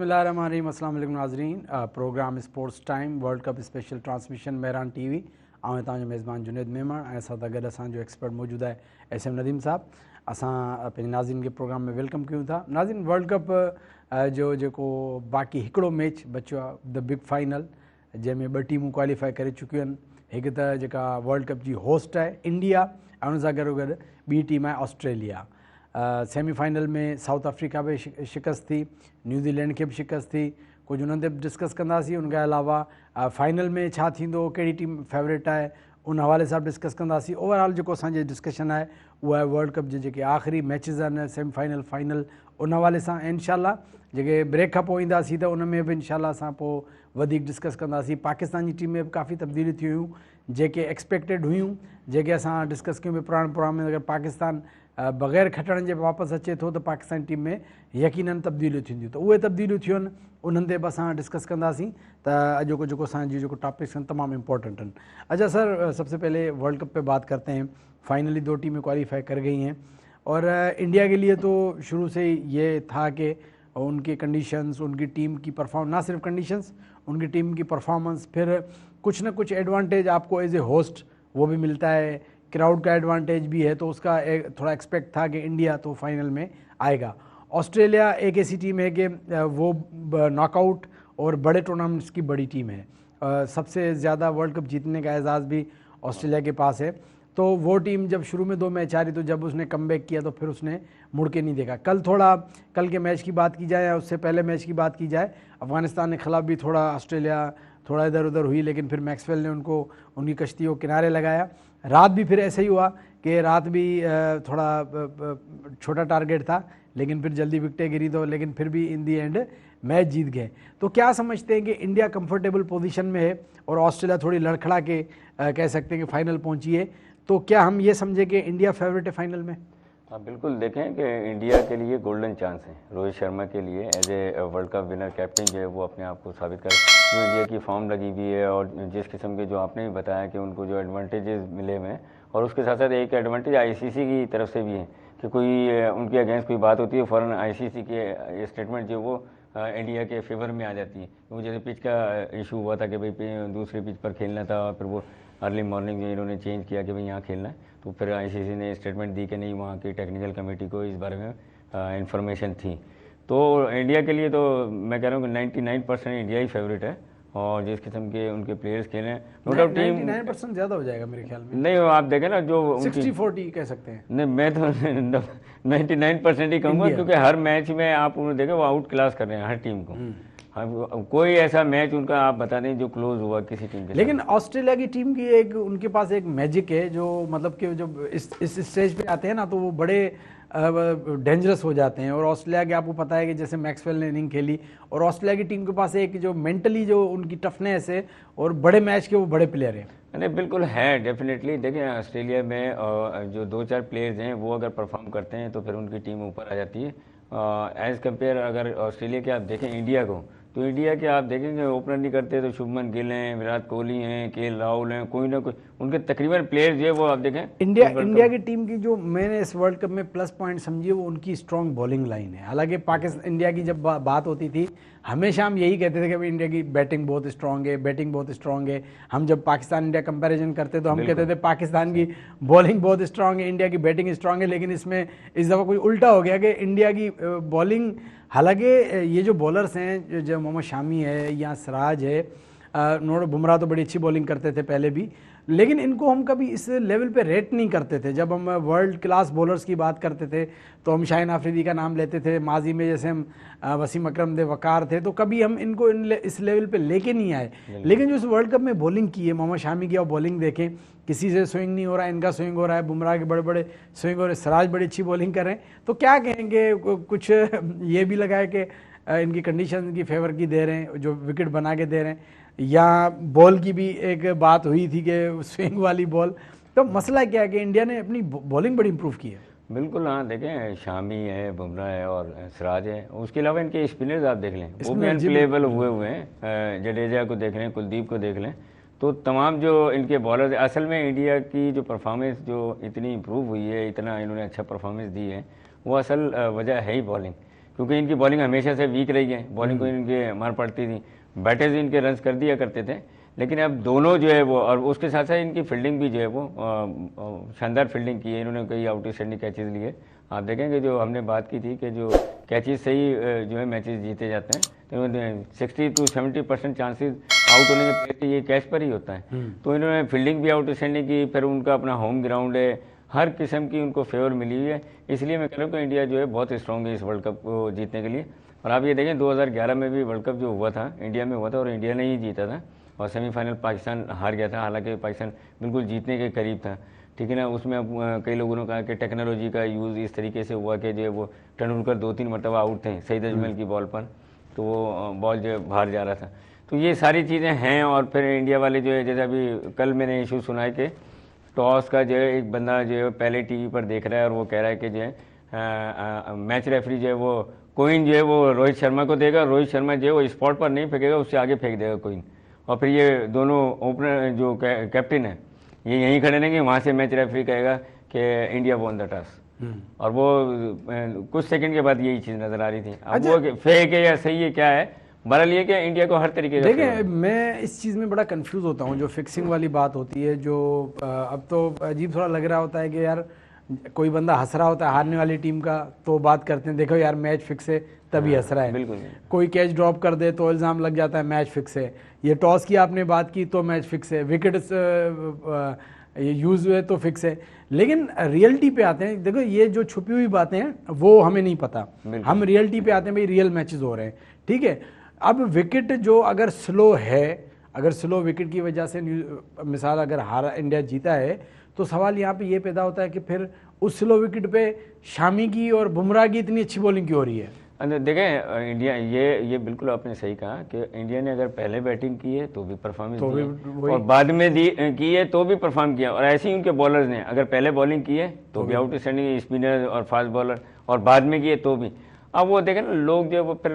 बिस्मिल्लाहिर्रहमानिर्रहीम। अस्सलाम वालेकुम नाज़रीन। Programme sports time world cup special transmission Mehran TV. ऐं तव्हांजो मेज़बान जुनेद मेमण ऐं सां गॾु असांजो एक्सपर्ट मौजूदु आहे SM नदीम साहब। असां पंहिंजे नाज़रीन खे प्रोग्राम में वेलकम कयूं था। नाज़रीन, वर्ल्ड कप जो जेको बाक़ी हिकिड़ो मैच बचियो आहे, द बिग फाइनल, जंहिंमें 2 टीमूं क्वालिफाई करे चुकियूं आहिनि। हिकु त जेका वर्ल्ड कप जी होस्ट आहे इंडिया, ऐं उन सां गॾो गॾु ॿी टीम आहे ऑस्ट्रेलिया। सेमीफाइनल में साउथ अफ्रीका बि शिकस्त थी, न्यूज़ीलैंड खे बि शिकस्त थी। कुझु उन्हनि ते बि डिस्कस कंदासीं। उनखे अलावा फाइनल में छा थींदो, कहिड़ी टीम फेवरेट आहे, उन हवाले सां बि डिस्कस कंदासीं। ओवरऑल जेको असांजी डिस्कशन आहे उहा आहे वर्ल्ड कप जे जेके आख़िरी मैचिस आहिनि, सेमीफाइनल फाइनल, उन हवाले सां। ऐं इंशाल्लाह जेके ब्रेक खां पोइ ईंदासीं त उन में बि इंशाल्लाह असां पोइ वधीक डिस्कस कंदासीं। पाकिस्तान जी टीम में बि काफ़ी तब्दीलियूं थी हुयूं जेके एक्सपेक्टेड हुयूं, जेके असां डिस्कस कयूं पिए पुराणे प्रोग्राम में। अगरि पाकिस्तान बग़ैर खटण जे वापसि अचे थो त पाकिस्तान टीम में यकीनन तब्दीलियूं थींदियूं। त उहे तब्दीलियूं थियूं आहिनि, उन्हनि ते बि असां डिस्कस कंदासीं। त अॼोको जेको असांजी जेको टॉपिक्स आहिनि तमामु इम्पोर्टेंट आहिनि। अच्छा सर, सबसे पहले वर्ल्ड कप पे बात करते हैं। फाइनली 2 टीमें क्वालिफाई कर गई हैं और इंडिया के लिए तो शुरू से ही ये था कि उनकी कंडीशंस, उनकी टीम की परफॉर्मेंस, ना सिर्फ कंडीशंस, उनकी टीम की परफॉर्मेंस, फिर कुछ ना कुछ एडवांटेज आपको एज ए होस्ट वो भी मिलता है, क्राउड का एडवांटेज भी है, तो उसका थोड़ा एक्सपेक्ट था कि इंडिया तो फाइनल में आएगा। ऑस्ट्रेलिया एक ऐसी टीम है कि वो नॉकआउट और बड़े टूर्नामेंट्स की बड़ी टीम है। सबसे ज़्यादा वर्ल्ड कप जीतने का एजाज़ भी ऑस्ट्रेलिया के पास है। तो वो टीम जब शुरू में 2 मैच आ रही, तो जब उसने कमबैक किया तो फिर उसने मुड़ के नहीं देखा। कल के मैच की बात की जाए या उससे पहले मैच की बात की जाए, अफ़गानिस्तान के ख़िलाफ़ भी थोड़ा ऑस्ट्रेलिया थोड़ा इधर उधर हुई, लेकिन फिर मैक्सवेल ने उनकी कश्ती को किनारे लगाया। रात भी फिर ऐसे ही हुआ कि रात भी थोड़ा छोटा टारगेट था, लेकिन फिर जल्दी विकटें गिरी, तो लेकिन फिर भी इन दी एंड मैच जीत गए। तो क्या समझते हैं कि इंडिया कंफर्टेबल पोजीशन में है और ऑस्ट्रेलिया थोड़ी लड़खड़ा के कह सकते हैं कि फाइनल पहुंची है, तो क्या हम ये समझे कि इंडिया फेवरेट है फाइनल में? हाँ, बिल्कुल। देखें कि इंडिया के लिए गोल्डन चांस है रोहित शर्मा के लिए as a world cup winner captain जो है वो अपने आप को साबित कर, जो इंडिया की फॉर्म लगी हुई है और जिस किस्म के जो आपने भी बताया कि उनको जो एडवांटेजेस मिले हुए हैं, और उसके साथ साथ एक एडवांटेज ICC की तरफ से भी है कि कोई उनके अगेंस्ट कोई बात होती है, फ़ौरन ICC के स्टेटमेंट जो वो इंडिया के फेवर में आ जाती है। वो जैसे पिच का इशू हुआ था कि भाई दूसरे पिच पर खेलना था, और फिर वो अर्ली मॉर्निंग में इन्होंने चेंज किया कि भाई यहाँ खेलना है, तो फिर ICC ने स्टेटमेंट दी कि नहीं, वहाँ की टेक्निकल कमेटी को इस बारे में इंफॉर्मेशन थी। तो इंडिया के लिए तो मैं कह रहा हूँ कि 99% इंडिया ही फेवरेट है, और जिस किस्म के उनके प्लेयर्स खेले हैं, नो डाउट टीम 99% ज़्यादा हो जाएगा मेरे ख्याल में। नहीं, आप देखें ना जो 60-40 कह सकते हैं। नहीं, मैं तो 99% ही कहूँगा, क्योंकि हर मैच में आप उन्हें देखें वो आउट क्लास कर रहे हैं हर टीम को। हाँ, कोई ऐसा मैच उनका आप बता दें जो क्लोज हुआ किसी टीम के। लेकिन ऑस्ट्रेलिया की टीम की एक उनके पास एक मैजिक है, जो मतलब कि जब इस स्टेज पे आते हैं ना, तो वो बड़े डेंजरस हो जाते हैं। और ऑस्ट्रेलिया के आपको पता है कि जैसे मैक्सवेल ने इनिंग खेली, और ऑस्ट्रेलिया की टीम के पास एक जो मेंटली जो उनकी टफनेस है, और बड़े मैच के वो बड़े प्लेयर हैं। नहीं, बिल्कुल है, डेफिनेटली। देखें, ऑस्ट्रेलिया में जो 2-4 प्लेयर्स हैं वो अगर परफॉर्म करते हैं तो फिर उनकी टीम ऊपर आ जाती है। एज़ कम्पेयर अगर ऑस्ट्रेलिया के आप देखें इंडिया को, तो इंडिया के आप देखेंगे ओपनर नहीं करते तो शुभमन गिल हैं, विराट कोहली हैं, KL राहुल हैं, कोई ना कोई उनके तकरीबन प्लेयर्स जो है वो आप देखें। इंडिया की टीम की जो मैंने इस वर्ल्ड कप में प्लस पॉइंट समझी है वो उनकी स्ट्रॉन्ग बॉलिंग लाइन है। हालांकि पाकिस्तान इंडिया की जब बात होती थी, हमेशा हम यही कहते थे कि भाई इंडिया की बैटिंग बहुत स्ट्रॉन्ग है, बैटिंग बहुत स्ट्रॉन्ग है। हम जब पाकिस्तान इंडिया कंपैरिजन करते तो हम कहते थे पाकिस्तान की बॉलिंग बहुत स्ट्रॉन्ग है, इंडिया की बैटिंग स्ट्रॉन्ग है। लेकिन इसमें इस दफ़ा कोई उल्टा हो गया कि इंडिया की बॉलिंग, हालांकि ये जो बॉलर्स हैं, जो मोहम्मद शामी है या सिराज है, बुमराह तो बड़ी अच्छी बॉलिंग करते थे पहले भी, लेकिन इनको हम कभी इस लेवल पे रेट नहीं करते थे। जब हम वर्ल्ड क्लास बॉलर्स की बात करते थे तो हम शाहीन आफरीदी का नाम लेते थे, माजी में जैसे हम वसीम अकरम दे वकार थे, तो कभी हम इनको इस लेवल पे लेके नहीं आए। लेकिन जो इस वर्ल्ड कप में बॉलिंग की है, मोहम्मद शामी की आप बॉलिंग देखें, किसी से स्विंग नहीं हो रहा है, इनका स्विंग हो रहा है, बुमराह के बड़े बड़े स्विंग हो रहे हैं, सिराज बड़ी अच्छी बॉलिंग कर रहे हैं। तो क्या कहेंगे, कुछ ये भी लगा है कि इनकी कंडीशन की फेवर की दे रहे हैं, जो विकेट बना के दे रहे हैं, या बॉल की भी एक बात हुई थी कि स्विंग वाली बॉल। तो मसला क्या है कि इंडिया ने अपनी बॉलिंग बड़ी इंप्रूव की है। बिल्कुल। हाँ, देखें, शामी है, बुमराह है और सिराज है, उसके अलावा इनके स्पिनर्स आप देख लें वो भी अनप्लेएबल हुए हैं। जडेजा को देख लें, कुलदीप को देख लें, तो तमाम जो इनके बॉलर, असल में इंडिया की जो परफॉर्मेंस जो इतनी इम्प्रूव हुई है, इतना इन्होंने अच्छा परफॉर्मेंस दी है, वो असल वजह है ही बॉलिंग। क्योंकि इनकी बॉलिंग हमेशा से वीक रही है, बॉलिंग को इनके मार पड़ती थी, बैटर्स इनके रन्स कर दिया करते थे। लेकिन अब दोनों जो है वो, और उसके साथ साथ इनकी फील्डिंग भी जो है वो शानदार फील्डिंग की है, इन्होंने कई आउटस्टैंडिंग कैचेज लिए। आप देखेंगे जो हमने बात की थी कि जो कैचेज से ही जो है मैचेस जीते जाते हैं, तो 60 to 70% चांसेस आउट होने के पहले ये कैच पर ही होता है। तो इन्होंने फील्डिंग भी आउटस्टैंडिंग की, फिर उनका अपना होम ग्राउंड है, हर किस्म की उनको फेवर मिली हुई है। इसलिए मैं कह रहा हूँ कि इंडिया जो है बहुत स्ट्रॉन्ग है इस वर्ल्ड कप को जीतने के लिए। और आप ये देखें 2011 में भी वर्ल्ड कप जो हुआ था इंडिया में हुआ था, और इंडिया ने ही जीता था, और सेमीफाइनल पाकिस्तान हार गया था, हालांकि पाकिस्तान बिल्कुल जीतने के करीब था, ठीक है ना। उसमें अब कई लोगों ने कहा कि टेक्नोलॉजी का यूज़ इस तरीके से हुआ कि जो है वो तेंदुलकर 2-3 मरतबा आउट थे सईद अजमल की बॉल पर, तो वो बॉल जो है बाहर जा रहा था। तो ये सारी चीज़ें हैं। और फिर इंडिया वाले जो है, जैसे अभी कल मैंने इशू सुना है कि टॉस का जो है एक बंदा जो है पहले टीवी पर देख रहा है और वो कह रहा है कि जो है मैच रेफरी जो है वो कोइन जो है वो रोहित शर्मा को देगा, रोहित शर्मा जो है वो स्पॉट पर नहीं फेंकेगा, उससे आगे फेंक देगा कोइन। और फिर ये दोनों ओपनर जो कैप्टन है ये यहीं खड़े रहेंगे, वहाँ से मैच रेफरी कहेगा कि इंडिया वॉन द टॉस, और वो कुछ सेकंड के बाद यही चीज़ नज़र आ रही थी। अब वो फेक है या सही है क्या है, बहरहाल ये कि इंडिया को हर तरीके से देखिए, मैं इस चीज़ में बड़ा कंफ्यूज होता हूँ। जो फिक्सिंग वाली बात होती है, जो अब तो अजीब थोड़ा लग रहा होता है कि यार कोई बंदा हंस रहा होता है हारने वाली टीम का, तो बात करते हैं देखो यार मैच फिक्स है तभी हंस रहा है। बिल्कुल। कोई कैच ड्रॉप कर दे तो इल्ज़ाम लग जाता है मैच फिक्स है। ये टॉस की आपने बात की तो मैच फिक्स है, विकेट यूज़ हुए तो फिक्स है। लेकिन रियलिटी पे आते हैं, देखो ये जो छुपी हुई बातें हैं वो हमें नहीं पता, हम रियलिटी पे आते हैं, भाई रियल मैचेस हो रहे हैं, ठीक है। अब विकेट जो अगर स्लो है, अगर स्लो विकेट की वजह से मिसाल अगर हारा इंडिया जीता है, तो सवाल यहाँ पे ये पैदा होता है कि फिर उस स्लो विकेट पे शामी की और बुमराह की इतनी अच्छी बॉलिंग क्यों हो रही है। देखें इंडिया, ये बिल्कुल आपने सही कहा कि इंडिया ने अगर पहले बैटिंग की है तो भी परफॉर्मेंस दी है, और बाद में की है तो भी परफॉर्म किया। और ऐसे ही उनके बॉलर्स ने अगर पहले बॉलिंग की है तो भी आउटस्टैंडिंग स्पिनर और फास्ट बॉलर, और बाद में किए तो भी। अब वो देखें ना, लोग जो वो फिर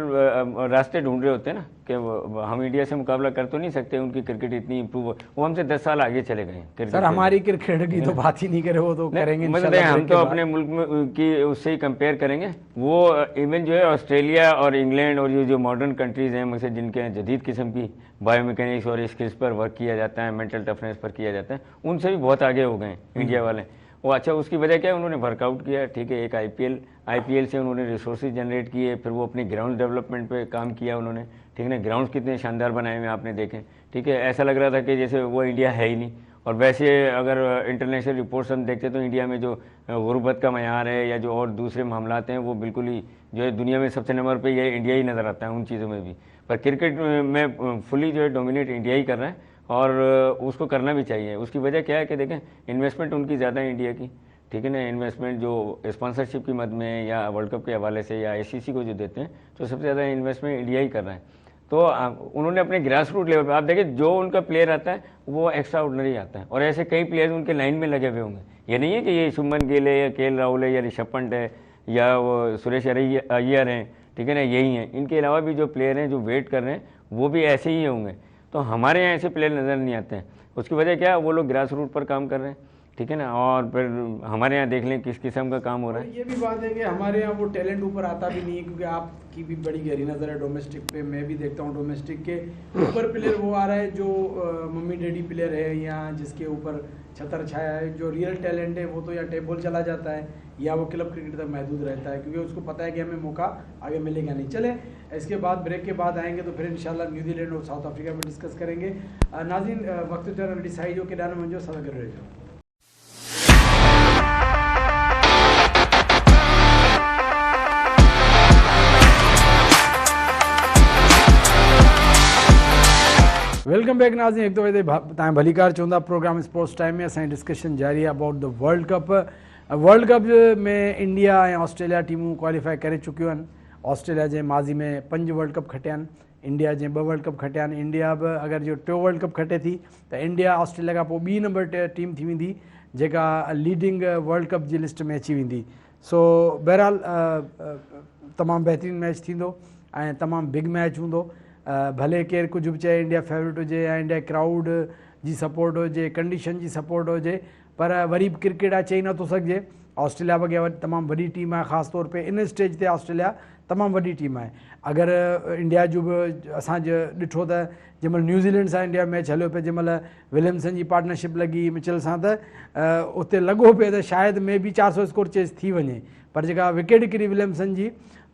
रास्ते ढूंढ रहे होते हैं ना कि हम इंडिया से मुकाबला कर तो नहीं सकते, उनकी क्रिकेट इतनी इंप्रूव हो, वो हमसे 10 साल आगे चले गए। सर हमारी क्रिकेट की तो बात ही नहीं करे, वो तो करेंगे मतलब हम तो अपने मुल्क में की उससे ही कंपेयर करेंगे। वो इवन जो है ऑस्ट्रेलिया और इंग्लैंड और ये जो मॉडर्न कंट्रीज़ हैं मुझसे, जिनके जदीद किस्म की बायोमैकेनिक्स और स्किल्स पर वर्क किया जाता है, मेंटल टफनेस पर किया जाता है, उनसे भी बहुत आगे हो गए इंडिया वाले। वो अच्छा, उसकी वजह क्या है, उन्होंने वर्कआउट किया, ठीक है। एक आईपीएल से उन्होंने रिसोर्सेज जनरेट किए, फिर वो अपने ग्राउंड डेवलपमेंट पे काम किया उन्होंने, ठीक है ना। ग्राउंड्स कितने शानदार बनाए हुए आपने देखे, ठीक है। ऐसा लग रहा था कि जैसे वो इंडिया है ही नहीं। और वैसे अगर इंटरनेशनल रिपोर्ट्स हम देखते तो इंडिया में जो गुर्बत का मयार है या जो और दूसरे मामलात हैं, वो बिल्कुल ही जो है दुनिया में सबसे नंबर पर ये इंडिया ही नज़र आता है उन चीज़ों में भी। पर क्रिकेट में फुली जो है डोमिनेट इंडिया ही कर रहा है, और उसको करना भी चाहिए। उसकी वजह क्या है कि देखें इन्वेस्टमेंट उनकी ज़्यादा है इंडिया की, ठीक है ना। इन्वेस्टमेंट जो स्पॉन्सरशिप की मद में या वर्ल्ड कप के हवाले से या आईसीसी को जो देते हैं, तो सबसे ज़्यादा इन्वेस्टमेंट इंडिया ही कर रहा है। तो उन्होंने अपने ग्रास रूट लेवल पर, आप देखिए जो उनका प्लेयर आता है वो एक्स्ट्रा ऑर्डिनरी आता है, और ऐसे कई प्लेयर उनके लाइन में लगे हुए होंगे। ये नहीं है कि ये शुभमन गिल है या केएल राहुल है या ऋषभ पंत है या वो सुरेश अय्यर हैं, ठीक है ना, यही हैं। इनके अलावा भी जो प्लेयर हैं जो वेट कर रहे हैं वो भी ऐसे ही होंगे। तो हमारे यहाँ ऐसे प्लेयर नज़र नहीं आते हैं। उसकी वजह क्या है, वो लोग ग्रास रूट पर काम कर रहे हैं, ठीक है ना। और फिर हमारे यहाँ देख लें किस किस्म का काम हो रहा है। ये भी बात है कि हमारे यहाँ वो टैलेंट ऊपर आता भी नहीं है, क्योंकि आपकी भी बड़ी गहरी नज़र है डोमेस्टिक पे। मैं भी देखता हूँ डोमेस्टिक के ऊपर प्लेयर वो आ रहा है जो मम्मी डैडी प्लेयर है, या जिसके ऊपर छतर छाया है। जो रियल टैलेंट है वो तो या टेबल चला जाता है या वो क्लब क्रिकेट तक महदूद रहता है, क्योंकि उसको पता है कि हमें मौका आगे मिलेगा नहीं। चले इसके बाद ब्रेक के बाद आएंगे तो फिर इंशाल्लाह न्यूजीलैंड और साउथ अफ्रीका में डिस्कस करेंगे। नाज़रीन, वक्त जो डिसाइड हो के डाना मंजो सदा कर रहे हो। वेलकम बैक नाज़रीन, एक दो बजे तव्हां भलीकार चवंदा प्रोग्राम स्पोर्ट्स टाइम में असांजी डिस्कशन जारी आहे about the world cup. World cup में इंडिया ऐं ऑस्ट्रेलिया टीमूं क्वालिफाई करे चुकियूं आहिनि। ऑस्ट्रेलिया जे माज़ी में 5 वर्ल्ड कप खटिया आहिनि, इंडिया जे 2 वर्ल्ड कप खटिया आहिनि। इंडिया बि अगरि जो 2 वर्ल्ड कप खटे थी त इंडिया ऑस्ट्रेलिया खां पोइ 2 नंबर टीम थी वेंदी जेका लीडिंग वर्ल्ड कप जी लिस्ट में अची वेंदी। सो बहरहाल तमामु बहितरीनु मैच थींदो ऐं तमामु बिग मैच हूंदो। भले केरु कुझु बि चए इंडिया फेवरेट हुजे या इंडिया क्राउड जी सपोर्ट हुजे, कंडीशन जी सपोर्ट हुजे, पर वरी बि क्रिकेट आहे चई नथो सघिजे। ऑस्ट्रेलिया बग़ैर तमामु वॾी टीम आहे, ख़ासि तौर पे इन स्टेज ते ऑस्ट्रेलिया तमामु वॾी टीम आहे। अगरि इंडिया जो बि असांजो ॾिठो त जंहिंमहिल न्यूज़ीलैंड सां इंडिया मैच हलियो पियो, जंहिंमहिल विलियमसन जी पार्टनरशिप लॻी मिचल सां, त उते लॻो पियो त शायदि में बि 400 स्कोर चेस थी वञे, पर जेका विकेट किरी विलियमसन जी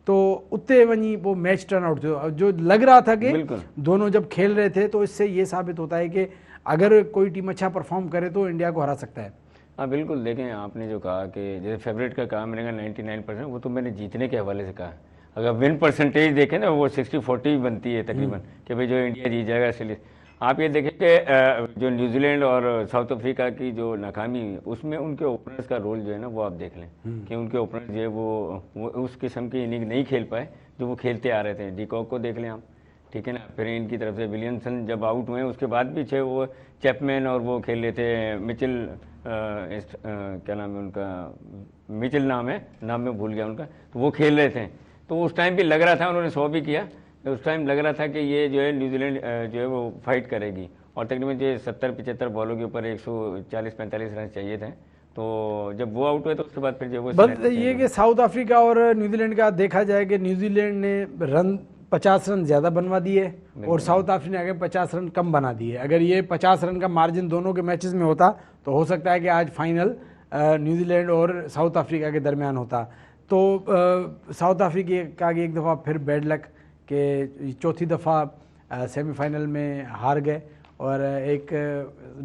तो उते वहीं वो मैच टर्न आउट थियो। जो लग रहा था कि दोनों जब खेल रहे थे तो इससे ये साबित होता है कि अगर कोई टीम अच्छा परफॉर्म करे तो इंडिया को हरा सकता है। हाँ बिल्कुल, देखें आपने जो कहा कि जैसे फेवरेट का कहा मैंने कहा 99%, वो तो मैंने जीतने के हवाले से कहा। अगर विन परसेंटेज देखें ना वो 60-40 बनती है तकरीबन कि भाई जो इंडिया जीत जाएगा सीरीज। आप ये देखें कि जो न्यूजीलैंड और साउथ अफ्रीका की जो नाकामी उसमें उनके ओपनर्स का रोल जो है ना वो आप देख लें कि उनके ओपनर्स जो है वो उस किस्म की इनिंग नहीं खेल पाए जो वो खेलते आ रहे थे। डिकॉक को देख लें आप, ठीक है ना, फिर इनकी तरफ से विलियमसन जब आउट हुए उसके बाद भी छे वो चैपमैन और वो खेल रहे थे मिचेल, क्या नाम है उनका, मिचेल नाम है, नाम में भूल गया उनका, तो वो खेल रहे थे। तो उस टाइम भी लग रहा था, उन्होंने 100 भी किया, तो उस टाइम लग रहा था कि ये जो है न्यूजीलैंड जो है वो फाइट करेगी और तकरीबन जो 70-75 बॉलों के ऊपर 140-45 रन चाहिए थे। तो जब वो आउट हुए तो उसके बाद फिर जो वो बस ये कि साउथ अफ्रीका और न्यूजीलैंड का देखा जाए कि न्यूजीलैंड ने रन 50 रन ज़्यादा बनवा दिए और साउथ अफ्रीका ने 50 रन कम बना दिए। अगर ये 50 रन का मार्जिन दोनों के मैचेस में होता तो हो सकता है कि आज फाइनल न्यूजीलैंड और साउथ अफ्रीका के दरमियान होता। तो साउथ अफ्रीका की एक दफ़ा फिर बैड लक कि चौथी दफ़ा सेमीफाइनल में हार गए और एक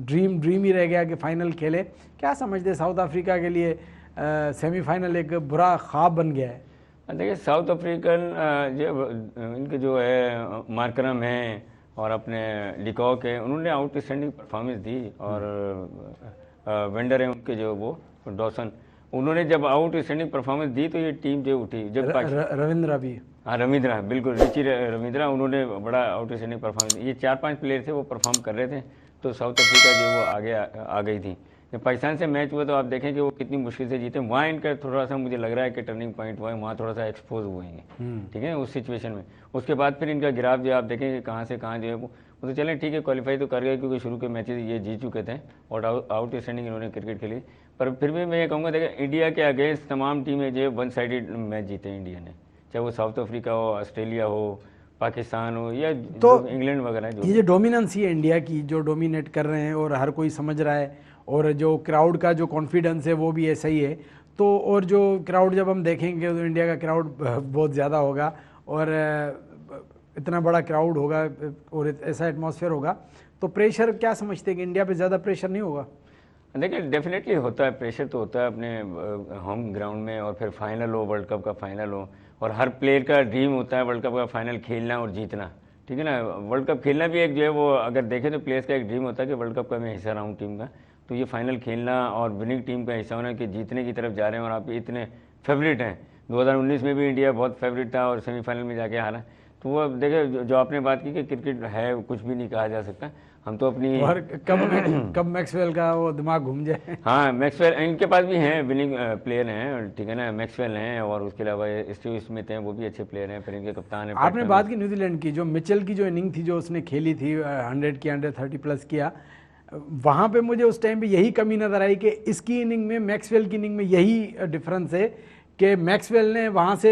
ड्रीम ही रह गया कि फ़ाइनल खेले। क्या समझते साउथ अफ्रीका के लिए सेमीफाइनल एक बुरा ख्वाब बन गया है? देखिए साउथ अफ्रीकन जो इनके जो है मार्करम हैं और अपने डिकॉक है, उन्होंने आउटस्टैंडिंग परफॉर्मेंस दी और वेंडर है उनके जो वो डॉसन, उन्होंने जब आउटस्टैंडिंग परफॉर्मेंस दी तो ये टीम जो उठी। जब रविंद्रा भी, हाँ रविंद्रा, बिल्कुल रिची रविंद्रा, उन्होंने बड़ा आउटस्टैंडिंग परफॉर्मेंस, ये 4-5 प्लेयर थे वो परफॉर्म कर रहे थे तो साउथ अफ्रीका जो वो आगे आ गई थी। जब पाकिस्तान से मैच हुआ तो आप देखें कि वो कितनी मुश्किल से जीते। वहाँ इनका थोड़ा सा मुझे लग रहा है कि टर्निंग पॉइंट हुआ है, वहाँ थोड़ा सा एक्सपोज हुए हैं, ठीक है, उस सिचुएशन में। उसके बाद फिर इनका गिराव जो आप देखें कि कहाँ से कहाँ जो है वो तो चलें ठीक है, क्वालिफाई तो कर गए क्योंकि शुरू के मैचेस ये जीत चुके थे और आउटस्टैंडिंग इन्होंने क्रिकेट खेली। पर फिर भी मैं ये कहूँगा देखें इंडिया के अगेंस्ट तमाम टीमें जो वन साइडेड मैच जीते इंडिया ने, चाहे वो साउथ अफ्रीका हो, ऑस्ट्रेलिया हो, पाकिस्तान हो या तो इंग्लैंड वगैरह। जो ये जो डोमिनेंसी है इंडिया की, जो डोमिनेट कर रहे हैं और हर कोई समझ रहा है और जो क्राउड का जो कॉन्फिडेंस है वो भी ऐसा ही है। तो और जो क्राउड जब हम देखेंगे तो इंडिया का क्राउड बहुत ज़्यादा होगा और इतना बड़ा क्राउड होगा और ऐसा एटमॉस्फेयर होगा, तो प्रेशर क्या समझते हैं कि इंडिया पे ज़्यादा प्रेशर नहीं होगा? देखिए डेफिनेटली होता है, प्रेशर तो होता है अपने होम ग्राउंड में और फिर फाइनल हो, वर्ल्ड कप का फाइनल हो, और हर प्लेयर का ड्रीम होता है वर्ल्ड कप का फाइनल खेलना और जीतना, ठीक है ना। वर्ल्ड कप खेलना भी एक जो है वो अगर देखें तो प्लेयर्स का एक ड्रीम होता है कि वर्ल्ड कप का मैं हिस्सा रहा हूँ टीम का, तो ये फाइनल खेलना और विनिंग टीम का हिस्सा होना कि जीतने की तरफ जा रहे हैं और आप इतने फेवरेट हैं। 2019 में भी इंडिया बहुत फेवरेट था और सेमीफाइनल में जाके हारा। तो वो देखे जो आपने बात की कि क्रिकेट है कुछ भी नहीं कहा जा सकता, हम तो अपनी और कब मैक्सवेल का वो दिमाग घूम जाए। हाँ मैक्सवेल इनके पास भी हैं, विनिंग प्लेयर हैं, ठीक है ना, मैक्सवेल हैं और उसके अलावा स्टीव स्मिथ हैं, वो भी अच्छे प्लेयर हैं, फिर इनके कप्तान हैं। आपने बात की न्यूजीलैंड की, जो मिचेल की जो इनिंग थी जो उसने खेली थी 100 की 130 प्लस किया, वहाँ पे मुझे उस टाइम पे यही कमी नज़र आई कि इसकी इनिंग में मैक्सवेल की इनिंग में यही डिफरेंस है कि मैक्सवेल ने वहाँ से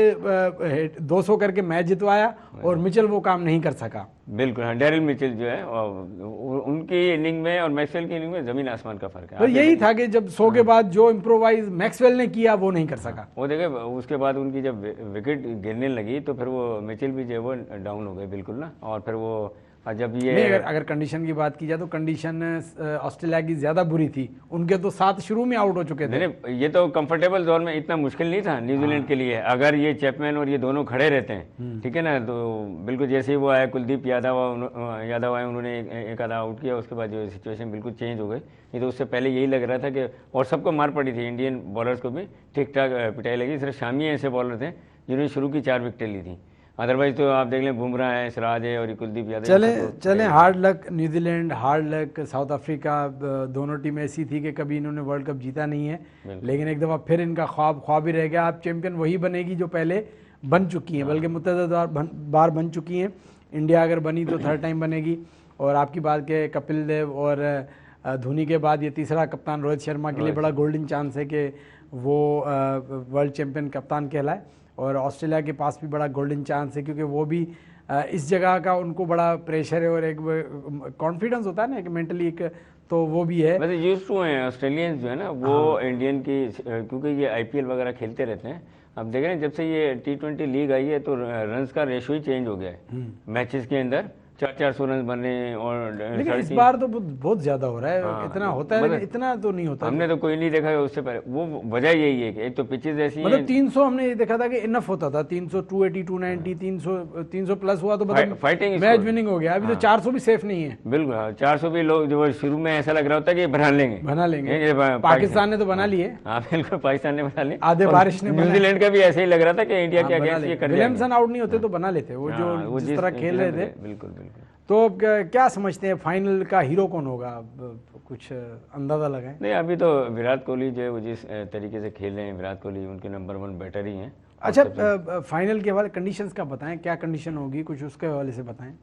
200 करके मैच जितवाया और मिचेल वो काम नहीं कर सका। बिल्कुल हाँ, डेरिल मिचेल जो है उनकी इनिंग में और मैक्सवेल की इनिंग में ज़मीन आसमान का फ़र्क है। तो यही था कि जब 100 के बाद जो इम्प्रोवाइज मैक्सवेल ने किया वो नहीं कर सका। वो देखे उसके बाद उनकी जब विकेट गिरने लगी तो फिर वो मिचेल भी जो है वो डाउन हो गए बिल्कुल ना, और फिर वो जब ये अगर कंडीशन की बात की जाए तो कंडीशन ऑस्ट्रेलिया की ज़्यादा बुरी थी, उनके तो 7 शुरू में आउट हो चुके थे। नहीं ये तो कंफर्टेबल जोन में इतना मुश्किल नहीं था न्यूजीलैंड के लिए, अगर ये चैपमैन और ये दोनों खड़े रहते हैं, ठीक है ना, तो बिल्कुल जैसे ही वो आया कुलदीप यादव आए, उन्होंने एक आधा आउट किया, उसके बाद जो सिचुएशन बिल्कुल चेंज हो गई। नहीं तो उससे पहले यही लग रहा था कि और सबको मार पड़ी थी, इंडियन बॉलर्स को भी ठीक ठाक पिटाई लगी, सिर्फ शामी ऐसे बॉलर थे जिन्होंने शुरू की 4 विकेटें ली थी, अदरवाइज तो आप देख लें बुमराह है, सिराज है और कुलदीप यादव। चलें hard luck New Zealand, hard luck south Africa, दोनों टीम ऐसी थी कि कभी इन्होंने वर्ल्ड कप जीता नहीं है, लेकिन एक दफ़ा फिर इनका ख्वाब ही रह गया। अब चैंपियन वही बनेगी जो पहले बन चुकी हैं, बल्कि मुतअद्दिद बार बन चुकी हैं। इंडिया अगर बनी तो 3rd टाइम बनेगी। और आपकी बात के कपिल देव और धोनी के बाद ये तीसरा कप्तान रोहित शर्मा के लिए बड़ा गोल्डन चांस है कि वो वर्ल्ड चैम्पियन कप्तान कहलाए। और ऑस्ट्रेलिया के पास भी बड़ा गोल्डन चांस है, क्योंकि वो भी इस जगह का उनको बड़ा प्रेशर है और एक कॉन्फिडेंस होता है ना, एक मेंटली एक, तो वो भी है। वैसे यूज टू हैं ऑस्ट्रेलियंस जो है ना वो इंडियन की, क्योंकि ये आईपीएल वगैरह खेलते रहते हैं। अब देख रहे हैं जब से ये T20 लीग आई है तो रन्स का रेशो ही चेंज हो गया है मैचेस के अंदर, 400 रन बन रहे हैं। और लेकिन इस बार तो बहुत ज्यादा हो रहा है। इतना होता है लेकिन इतना तो नहीं होता। हमने तो कोई नहीं देखा है उससे पहले। वो वजह यही है कि एक तो पिचेस ऐसी हैं, मतलब 300 हमने ये देखा था कि इनफ होता था, 300, 280, 290, 300 प्लस हुआ तो फाइटिंग मैच विनिंग हो गया। अभी तो 400 भी सेफ नहीं है। बिल्कुल 400 भी लोग जो शुरू में ऐसा लग रहा होता है कि बना लेंगे। पाकिस्तान ने तो बना लिए। हाँ बिल्कुल, पाकिस्तान ने बना लिए। आधे बारिश ने न्यूजीलैंड का भी ऐसे ही लग रहा था कि इंडिया के अगेंस्ट ये कर जाएंगे। विलियमसन आउट नहीं होते तो बना लेते वो, जो जिस तरह खेल रहे थे। बिल्कुल बिल्कुल। तो क्या समझते हैं फाइनल का हीरो कौन होगा? कुछ अंदाजा लगाएं। नहीं, अभी तो विराट कोहली जो है वो जिस तरीके से खेल रहे हैं, विराट कोहली उनके नंबर 1 बैटर ही हैं। अच्छा, फाइनल के हवाले कंडीशंस का बताएं, क्या कंडीशन होगी, कुछ उसके हवाले से बताएं।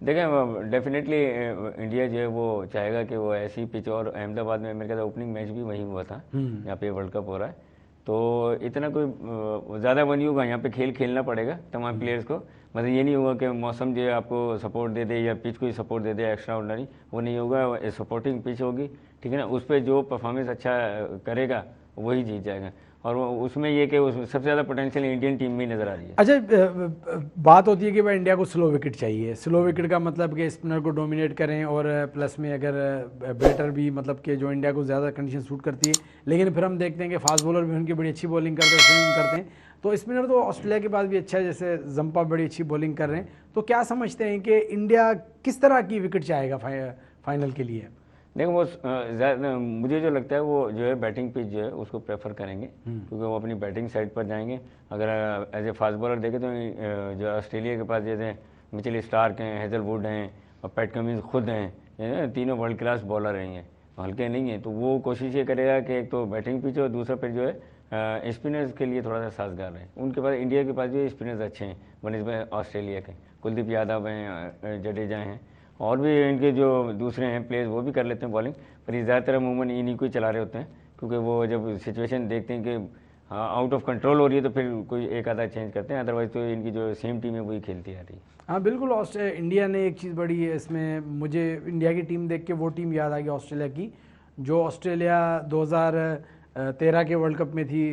देखें डेफिनेटली इंडिया जो है वो चाहेगा कि वो ऐसी पिच, और अहमदाबाद में मेरे ख्याल ओपनिंग मैच भी वहीं हुआ था, यहाँ पे वर्ल्ड कप हो रहा है, तो इतना कोई ज़्यादा वो नहीं होगा। यहाँ पे खेल खेलना पड़ेगा तमाम प्लेयर्स को। मतलब ये नहीं होगा कि मौसम जो है आपको सपोर्ट दे दे या पिच को ही सपोर्ट दे दे एक्स्ट्रा ऑर्डिनरी, वो नहीं होगा। सपोर्टिंग पिच होगी, ठीक है ना, उस पर जो परफॉर्मेंस अच्छा करेगा वही जीत जाएगा। और उसमें ये कि उसमें सबसे ज़्यादा पोटेंशियल इंडियन टीम में ही नज़र आ रही है। अच्छा, बात होती है कि भाई इंडिया को स्लो विकेट चाहिए। स्लो विकेट का मतलब कि स्पिनर को डोमिनेट करें, और प्लस में अगर बैटर भी, मतलब कि जो इंडिया को ज़्यादा कंडीशन सूट करती है। लेकिन फिर हम देखते हैं कि फास्ट बॉलर भी उनकी बड़ी अच्छी बॉलिंग करते हैं, स्विंग करते हैं। तो स्पिनर तो ऑस्ट्रेलिया के पास भी अच्छा है, जैसे जंपा बड़ी अच्छी बॉलिंग कर रहे हैं। तो क्या समझते हैं कि इंडिया किस तरह की विकेट चाहेगा फाइनल के लिए? देखो वो मुझे जो लगता है वो जो है बैटिंग पिच जो है उसको प्रेफर करेंगे, क्योंकि वो अपनी बैटिंग साइड पर जाएंगे। अगर एज ए फास्ट बॉलर देखें तो जो ऑस्ट्रेलिया के पास जैसे मिचेल स्टार्क हैं, हेजलवुड हैं और पैट कमिंस खुद हैं, तीनों वर्ल्ड क्लास बॉलर हैं, हल्के नहीं हैं। तो वो कोशिश ये करेगा कि एक तो बैटिंग पिच और दूसरा पिच जो है स्पिनर्स के लिए थोड़ा सा साजगार है। उनके पास, इंडिया के पास जो स्पिनर्स अच्छे हैं बनस्बत ऑस्ट्रेलिया के, कुलदीप यादव हैं, जडेजा हैं, और भी इनके जो दूसरे हैं प्लेयर्स वो भी कर लेते हैं बॉलिंग, पर ज़्यादातर अमूमन इन्हीं को ही चला रहे होते हैं, क्योंकि वो जब सिचुएशन देखते हैं कि हाँ आउट ऑफ कंट्रोल हो रही है तो फिर कोई एक आधा चेंज करते हैं, अदरवाइज तो इनकी जो सेम टीम है वही खेलती आ रही है। हाँ बिल्कुल। इंडिया ने एक चीज़ बड़ी है इसमें, मुझे इंडिया की टीम देख के वो टीम याद आ गई ऑस्ट्रेलिया की, जो ऑस्ट्रेलिया 2013 के वर्ल्ड कप में थी,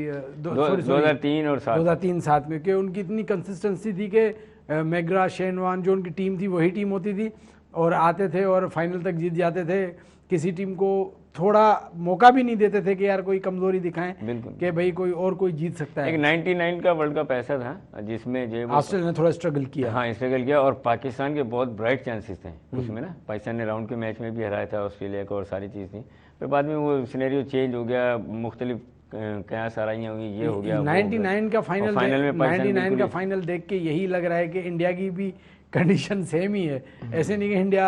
2003 और 2003-7 में, कि उनकी इतनी कंसिस्टेंसी थी कि मैग्रा, शेन वॉर्न जो उनकी टीम थी वही टीम होती थी, और आते थे और फाइनल तक जीत जाते थे। किसी टीम को थोड़ा मौका भी नहीं देते थे कि यार कोई कमजोरी दिखाएं कि भाई कोई जीत सकता है। एक 99 का वर्ल्ड कप ऐसा था जिसमें जो ऑस्ट्रेलिया ने थोड़ा स्ट्रगल किया। हाँ स्ट्रगल किया, और पाकिस्तान के बहुत ब्राइट चांसेस थे उसमें ना। पाकिस्तान ने राउंड के मैच में भी हराया था ऑस्ट्रेलिया को और सारी चीज़ थी, फिर बाद में वो सिनेरियो चेंज हो गया, मुख्तलिफ क्या साराइयाँ हुई, ये हो गया। 99 का फाइनल देख के यही लग रहा है कि इंडिया की भी कंडीशन सेम ही है। ऐसे नहीं कि इंडिया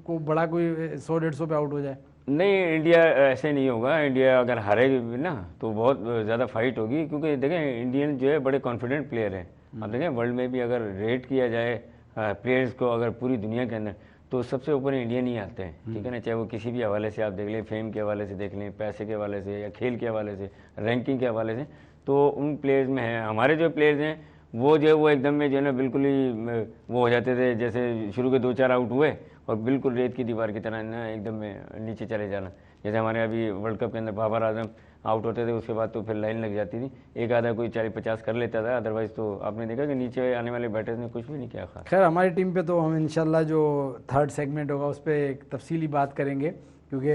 को बड़ा कोई 100-150 पे आउट हो जाए। नहीं, इंडिया ऐसे नहीं होगा। इंडिया अगर हारेगी ना तो बहुत ज़्यादा फाइट होगी, क्योंकि देखें इंडियन जो है बड़े कॉन्फिडेंट प्लेयर हैं। अब देखें वर्ल्ड में भी अगर रेट किया जाए प्लेयर्स को, अगर पूरी दुनिया के अंदर, तो सबसे ऊपर इंडियन ही आते हैं, ठीक है ना। चाहे वो किसी भी हवाले से आप देख लें, फेम के हवाले से देख लें, पैसे के हवाले से, या खेल के हवाले से, रैंकिंग के हवाले से, तो उन प्लेयर्स में है। हमारे जो प्लेयर्स हैं वो जो है वो एकदम में जो है ना बिल्कुल ही वो हो जाते थे, जैसे शुरू के 2-4 आउट हुए और बिल्कुल रेत की दीवार की तरह ना एकदम में नीचे चले जाना। जैसे हमारे अभी वर्ल्ड कप के अंदर बाबर आजम आउट होते थे, उसके बाद तो फिर लाइन लग जाती थी, एक आधा कोई 40-50 कर लेता था, अदरवाइज तो आपने देखा कि नीचे आने वाले बैटर्स ने कुछ भी नहीं किया खास। खैर हमारी टीम पे तो हम इंशाल्लाह जो 3rd सेगमेंट होगा उस पर एक तफसीली बात करेंगे, क्योंकि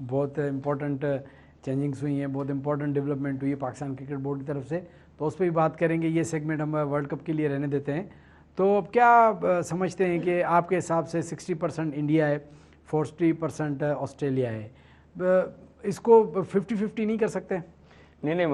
बहुत इम्पोर्टेंट चेंजिंग्स हुई हैं, बहुत इंपॉर्टेंट डेवलपमेंट हुई है पाकिस्तान क्रिकेट बोर्ड की तरफ से, तो उस पर भी बात करेंगे। ये सेगमेंट हम वर्ल्ड कप के लिए रहने देते हैं। तो अब क्या समझते हैं कि आपके हिसाब से 60% इंडिया है, 40% ऑस्ट्रेलिया है, इसको 50-50 नहीं कर सकते? नहीं,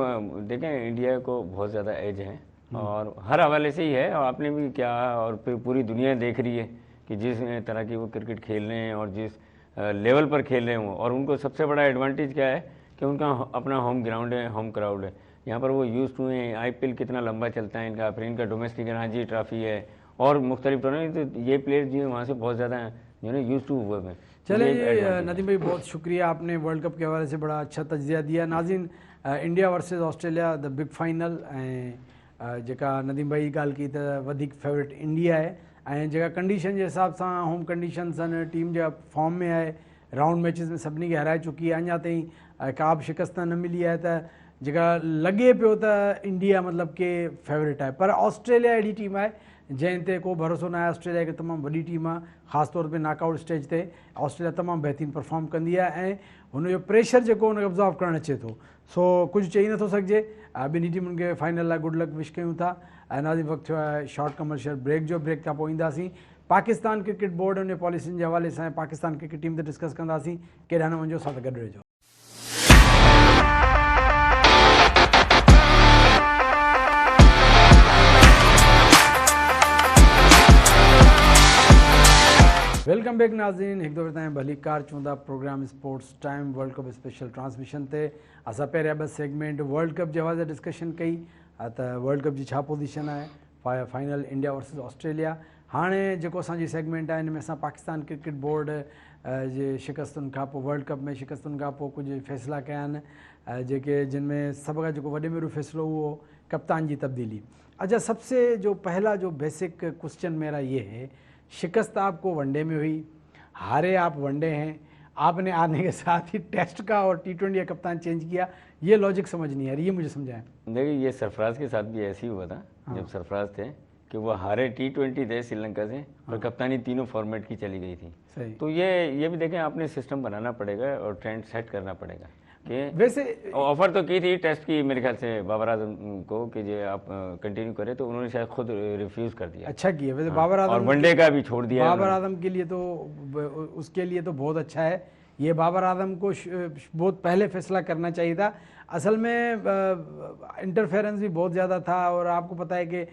देखें इंडिया को बहुत ज़्यादा एज है और हर हवाले से ही है, और आपने भी क्या, और पूरी दुनिया देख रही है कि जिस तरह की वो क्रिकेट खेल रहे हैं और जिस लेवल पर खेल रहे हैं वो, और उनको सबसे बड़ा एडवांटेज क्या है कि उनका अपना होम ग्राउंड है, होम क्राउड है, यहाँ पर वो यूज़ टू हैं। आईपीएल कितना लंबा चलता है इनका, फिर इनका डोमेस्टिक रणजी ट्रॉफी है और मुख्तलिफ टूर्नामेंट, तो ये प्लेयर्स जो है वहाँ से बहुत ज़्यादा जो है यूज़ टू हुए हैं। चले ये advantage नदीम भाई, बहुत शुक्रिया, आपने वर्ल्ड कप के हवाले से बड़ा अच्छा तजिया दिया। नाज़रीन, India versus Australia the big final, ऐं जेका नदीम भाई ॻाल्हि की त वधीक फेवरेट इंडिया आहे, ऐं जेका कंडीशन जे हिसाब सां होम कंडीशन्स आहिनि, टीम जा फॉर्म में आहे, राउंड मैचिस में सभिनी खे हाराए चुकी आहे, अञा ताईं का बि शिकस्त न मिली आहे, त जेका लॻे पियो त इंडिया मतिलबु के फेवरेट आहे, पर ऑस्ट्रेलिया अहिड़ी टीम आहे जंहिं ते को भरोसो न आहे। ऑस्ट्रेलिया हिकु तमामु वॾी टीम आहे, ख़ासि तौर ते नॉकआउट स्टेज ते ऑस्ट्रेलिया तमामु बहितरीनु परफॉर्म कंदी आहे, ऐं हुनजो प्रेशर जेको हुनखे ऑब्ज़र्व करणु अचे थो। सो कुझु चई नथो सघिजे। ॿिन्ही टीमुनि खे फाइनल लाइ गुड लक विश कयूं था। ऐं नाज़रीन, वक़्तु थियो आहे शॉर्ट कमर्शियल ब्रेक जो। ब्रेक खां पोइ ईंदासीं, पाकिस्तान क्रिकेट बोर्ड उन पॉलिसियुनि जे हवाले सां पाकिस्तान क्रिकेट टीम ते डिस्कस कंदासीं। केॾा न वञो, सां गॾु रहिजो। वेलकम बैक नाज़रीन, हिकु दफ़े ताईं भली कार चूंदा program sports time world cup special transmission ते असां पहिरियां ॿ सेगमेंट वर्ल्ड कप जे हवाले सां डिस्कशन कई त वर्ल्ड कप जी छा पोजीशन आहे, फाइनल इंडिया वर्सेस ऑस्ट्रेलिया। हाणे जेको असांजी सेगमेंट आहे, हिन में असां पाकिस्तान क्रिकेट बोर्ड जे शिकस्तुनि खां पोइ, वर्ल्ड कप में शिकस्तुनि खां पोइ कुझु फ़ैसिला कया आहिनि, जेके जिन में सभ खां जेको वॾे में वॾो फ़ैसिलो उहो कप्तान जी तब्दीली। अच्छा, सबसे जो पहला जो बेसिक क्वेश्चन मेरा ये है, शिकस्त आपको वनडे में हुई, हारे आप वनडे हैं, आपने आने के साथ ही टेस्ट का और T20 का कप्तान चेंज किया, ये लॉजिक समझ नहीं आ रही, ये मुझे समझाएं। देखिए, ये सरफराज के साथ भी ऐसे ही हुआ था। जब सरफराज थे कि वो हारे T20 थे श्रीलंका से, और कप्तानी तीनों फॉर्मेट की चली गई थी। सही। तो ये भी देखें, आपने सिस्टम बनाना पड़ेगा और ट्रेंड सेट करना पड़ेगा कि वैसे ऑफर तो की थी टेस्ट की मेरे ख्याल से बाबर आजम को कि ये आप कंटिन्यू करें, तो उन्होंने शायद खुद रिफ्यूज़ कर दिया। अच्छा किया वैसे। बाबर आजम और वनडे का भी छोड़ दिया। बाबर आजम के लिए तो उसके लिए तो बहुत अच्छा है, ये बाबर आजम को बहुत पहले फैसला करना चाहिए था। असल में इंटरफेरेंस भी बहुत ज़्यादा था, और आपको पता है कि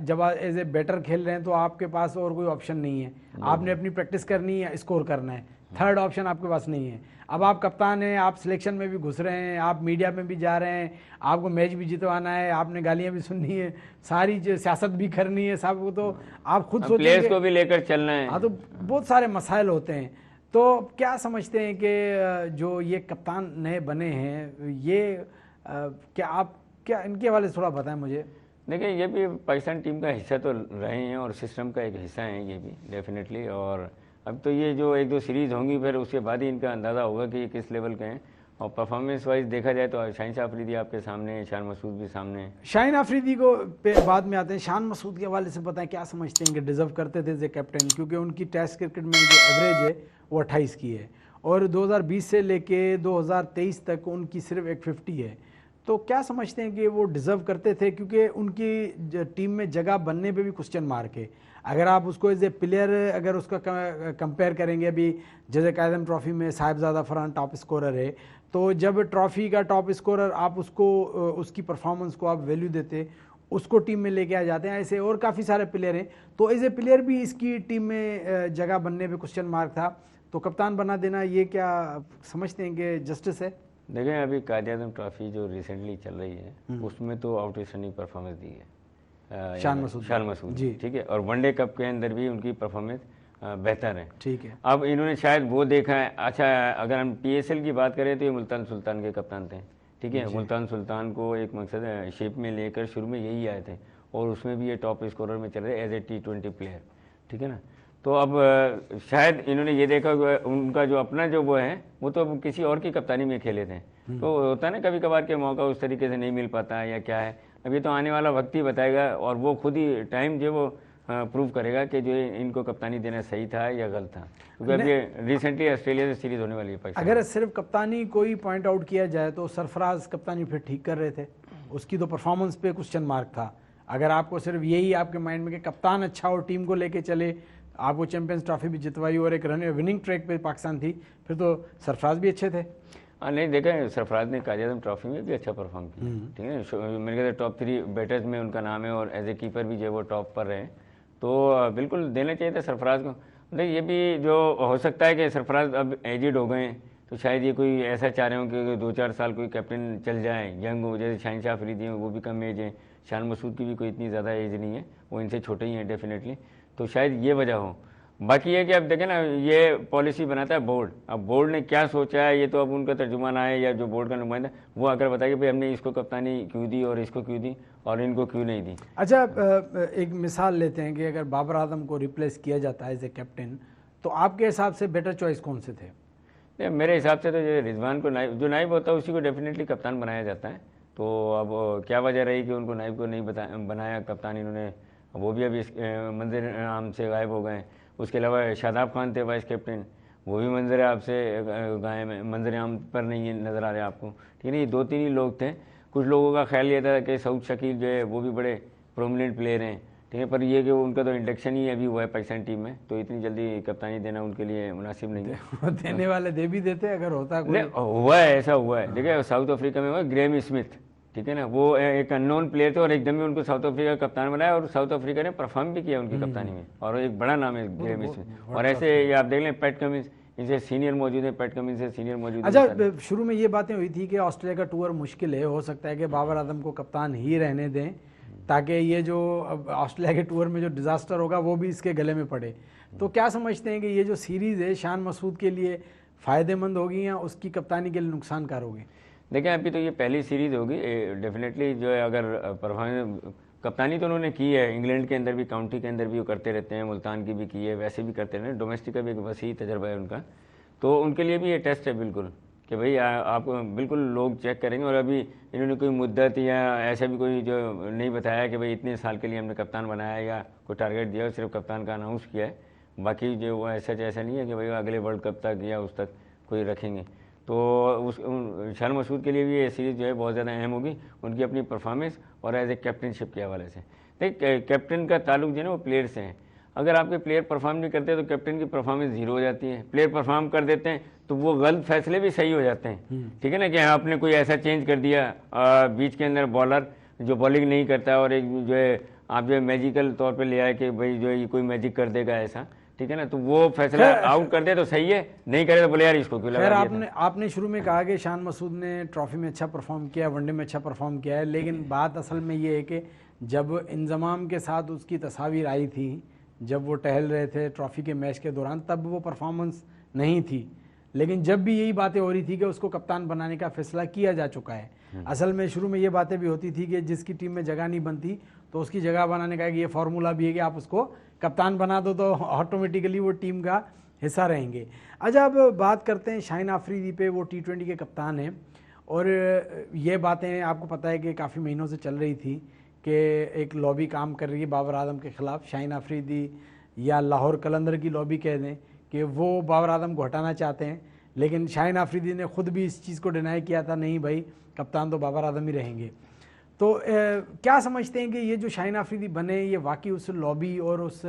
जब आप एज ए बैटर खेल रहे हैं तो आपके पास और कोई ऑप्शन नहीं है, आपने अपनी प्रैक्टिस करनी है, स्कोर करना है, थर्ड ऑप्शन आपके पास नहीं है। अब आप कप्तान हैं, आप सिलेक्शन में भी घुस रहे हैं, आप मीडिया में भी जा रहे हैं, आपको मैच भी जितवाना है, आपने गालियां भी सुननी है, सारी सियासत भी करनी है, सब को तो आप खुद सोचेंगे, प्लेयर्स को भी लेकर चलना है। हाँ, तो बहुत सारे मसाइल होते हैं। तो क्या समझते हैं कि जो ये कप्तान नए बने हैं, ये क्या इनके हवाले से थोड़ा बताएं मुझे। देखिए, ये भी पाकिस्तान टीम का हिस्सा तो रहे हैं और सिस्टम का एक हिस्सा हैं ये भी डेफिनेटली। और अब तो ये जो एक दो सीरीज़ होंगी, फिर उसके बाद ही इनका अंदाज़ा होगा कि ये किस लेवल के हैं। और परफॉर्मेंस वाइज देखा जाए तो शाहीन शाह अफरीदी आपके सामने है, शान मसूद भी सामने है। शाहीन अफरीदी को बाद में आते हैं। शान मसूद के हवाले से बताएं, क्या समझते हैं कि डिज़र्व करते थे एज ए कैप्टन, क्योंकि उनकी टेस्ट क्रिकेट में जो एवरेज है वो 28 की है, और 2020 से लेके 2023 तक उनकी सिर्फ 150 है। तो क्या समझते हैं कि वो डिज़र्व करते थे, क्योंकि उनकी टीम में जगह बनने पे भी क्वेश्चन मार्क है। अगर आप उसको एज ए प्लेयर अगर उसका कंपेयर करेंगे, अभी जैसे कायदम ट्रॉफ़ी में साहिबजादा फरहान टॉप स्कोरर है, तो जब ट्रॉफ़ी का टॉप स्कोरर आप उसको उसकी परफॉर्मेंस को आप वैल्यू देते, उसको टीम में लेके आ जाते हैं, ऐसे और काफ़ी सारे प्लेयर हैं। तो एज ए प्लेयर भी इसकी टीम में जगह बनने पे क्वेश्चन मार्क था, तो कप्तान बना देना, ये क्या समझते हैं कि जस्टिस है? देखें, अभी कायदे आज़म ट्रॉफी जो रिसेंटली चल रही है उसमें तो आउटस्टैंडिंग परफॉर्मेंस दी है शान मसूद जी, ठीक है। और वनडे कप के अंदर भी उनकी परफॉर्मेंस बेहतर है, ठीक है। अब इन्होंने शायद वो देखा है। अच्छा, अगर हम PSL की बात करें तो ये मुल्तान सुल्तान के कप्तान थे, ठीक है। मुल्तान सुल्तान को एक मकसद शेप में लेकर शुरू में यही आए थे, और उसमें भी ये टॉप स्कोरर में चल रहे एज ए T20 प्लेयर, ठीक है ना। तो अब शायद इन्होंने ये देखा उनका जो अपना जो वो है, वो तो किसी और की कप्तानी में खेले थे, तो होता है ना कभी कभार के मौका उस तरीके से नहीं मिल पाता है या क्या है। अब ये तो आने वाला वक्त ही बताएगा, और वो खुद ही टाइम जो वो प्रूव करेगा कि जो इनको कप्तानी देना सही था या गलत था, क्योंकि अभी रिसेंटली ऑस्ट्रेलिया से सीरीज होने वाली है। अगर सिर्फ कप्तानी कोई पॉइंट आउट किया जाए तो सरफराज कप्तानी फिर ठीक कर रहे थे, उसकी तो परफॉर्मेंस पे क्वेश्चन मार्क था। अगर आपको सिर्फ यही आपके माइंड में कि कप्तान अच्छा और टीम को लेके चले, आपको चैंपियंस ट्रॉफी भी जितवाई और एक रन विनिंग ट्रैक पे पाकिस्तान थी, फिर तो सरफराज भी अच्छे थे। नहीं, देखें, सरफराज ने कायदे आज़म ट्रॉफी में भी अच्छा परफॉर्म किया, ठीक है। मेरे ख्याल से टॉप 3 बैटर्स में उनका नाम है, और एज ए कीपर भी जो वो टॉप पर रहे, तो बिल्कुल देना चाहिए था सरफराज को। देखिए, ये भी जो हो सकता है कि सरफराज अब एजिड हो गए, तो शायद ये कोई ऐसा चाह रहे हो कि 2-4 साल कोई कैप्टन चल जाए, यंग हो, जैसे शाहीन शाह अफरीदी हैं, वो भी कम एज है, शान मसूद की भी कोई इतनी ज़्यादा एज नहीं है, वो इनसे छोटे ही हैं डेफिनेटली, तो शायद ये वजह हो। बाकी ये कि अब देखें ना, ये पॉलिसी बनाता है बोर्ड। अब बोर्ड ने क्या सोचा है ये तो अब उनका तर्जुमान है या जो बोर्ड का नुमाइंदा वो आकर बताए कि भाई हमने इसको कप्तानी क्यों दी और इसको क्यों दी और इनको क्यों नहीं दी। अच्छा, एक मिसाल लेते हैं कि अगर बाबर आजम को रिप्लेस किया जाता है एज ए कैप्टन, तो आपके हिसाब से बेटर चॉइस कौन से थे? नहीं, मेरे हिसाब से तो जो रिजवान को नाइब, जो नाइब होता है उसी को डेफिनेटली कप्तान बनाया जाता है। तो अब क्या वजह रही कि उनको नाइब को नहीं बनाया कप्तान इन्होंने, वो भी अभी मंजर आम से गायब हो गए। उसके अलावा शादाब खान थे वाइस कैप्टन, वो भी मंजर आम से गायब है, मंजर आम पर नहीं नज़र आ रहे आपको। ठीक है, ये 2-3 ही लोग थे। कुछ लोगों का ख्याल ये था कि सऊद शकील जो है वो भी बड़े प्रोमिनेंट प्लेयर हैं, ठीक है, पर ये कि उनका तो इंडक्शन ही अभी हुआ है पाकिस्तान टीम में, तो इतनी जल्दी कप्तानी देना उनके लिए मुनासिब नहीं है। देने वाले दे भी देते अगर होता कोई। हुआ है, ऐसा हुआ है। देखिए साउथ अफ्रीका में हुआ ग्रेम स्मिथ, ठीक है ना, वो एक अननोन प्लेयर थे और एकदम ही उनको साउथ अफ्रीका का कप्तान बनाया और साउथ अफ्रीका ने परफॉर्म भी किया उनकी कप्तानी में, और एक बड़ा नाम है ग्रेम स्मिथ। और ऐसे ये आप देख लें पैट कमिंस, इनसे सीनियर मौजूद है, पैट कमिंस से सीनियर मौजूद है। अच्छा, शुरू में ये बातें हुई थी कि ऑस्ट्रेलिया का टूर मुश्किल है, हो सकता है कि बाबर आजम को कप्तान ही रहने दें ताकि ये जो ऑस्ट्रेलिया के टूर में जो डिज़ास्टर होगा वो भी इसके गले में पड़े। तो क्या समझते हैं कि ये जो सीरीज़ है शान मसूद के लिए फ़ायदेमंद होगी या उसकी कप्तानी के लिए नुकसानकार होगी? देखें अभी तो ये पहली सीरीज़ होगी, डेफिनेटली जो है अगर परफॉर्मेंस, कप्तानी तो उन्होंने की है, इंग्लैंड के अंदर भी, काउंटी के अंदर भी वो करते रहते हैं, मुल्तान की भी की है, वैसे भी करते रहते हैं, डोमेस्टिक का भी एक वसी तजर्बा है उनका। तो उनके लिए भी ये टेस्ट है बिल्कुल कि भाई आप बिल्कुल लोग चेक करेंगे। और अभी इन्होंने कोई मुद्दत या ऐसा भी कोई जो नहीं बताया कि भाई इतने साल के लिए हमने कप्तान बनाया या कोई टारगेट दिया, सिर्फ कप्तान का अनाउंस किया है। बाकी जो वो ऐसा नहीं है कि भाई अगले वर्ल्ड कप तक या उस तक कोई रखेंगे। तो शान मसूद के लिए भी ये सीरीज़ जो है बहुत ज़्यादा अहम होगी, उनकी अपनी परफॉर्मेंस और एज ए कैप्टनशिप के हवाले से। देख कैप्टन का ताल्लुक जो है ना वो प्लेयर से है। अगर आपके प्लेयर परफॉर्म नहीं करते तो कैप्टन की परफॉर्मेंस जीरो हो जाती है। प्लेयर परफॉर्म कर देते हैं तो वो गलत फैसले भी सही हो जाते हैं, ठीक है ना, कि आपने कोई ऐसा चेंज कर दिया बीच के अंदर बॉलर जो बॉलिंग नहीं करता और एक जो है आप जो है मैजिकल तौर पे ले आए कि भाई जो है ये कोई मैजिक कर देगा ऐसा, ठीक है ना, तो वो फैसला आउट कर दे तो सही है, नहीं करे तो बोले यार इसको क्यों लगा दिया। आपने शुरू में कहा कि शान मसूद ने ट्रॉफी में अच्छा परफॉर्म किया, वनडे में अच्छा परफॉर्म किया है, लेकिन बात असल में ये है कि जब इंजमाम के साथ उसकी तस्वीर आई थी, जब वो टहल रहे थे ट्रॉफी के मैच के दौरान, तब वो परफॉर्मेंस नहीं थी। लेकिन जब भी यही बातें हो रही थी कि उसको कप्तान बनाने का फैसला किया जा चुका है। असल में शुरू में ये बातें भी होती थी कि जिसकी टीम में जगह नहीं बनती तो उसकी जगह बनाने का ये फार्मूला भी है कि आप उसको कप्तान बना दो तो ऑटोमेटिकली वो टीम का हिस्सा रहेंगे। अच्छा, अब बात करते हैं शाहीन आफरीदी पे। वो T20 के कप्तान हैं और ये बातें आपको पता है कि काफ़ी महीनों से चल रही थी कि एक लॉबी काम कर रही है बाबर आजम के ख़िलाफ़। शाहीन आफरीदी या लाहौर कलंदर की लॉबी कह दें कि वो बाबर आजम को हटाना चाहते हैं, लेकिन शाहीन आफरीदी ने खुद भी इस चीज़ को डिनाई किया था, नहीं भाई कप्तान तो बाबर आजम ही रहेंगे। तो क्या समझते हैं कि ये जो शाहीन आफरीदी बने ये वाकई उस लॉबी और उस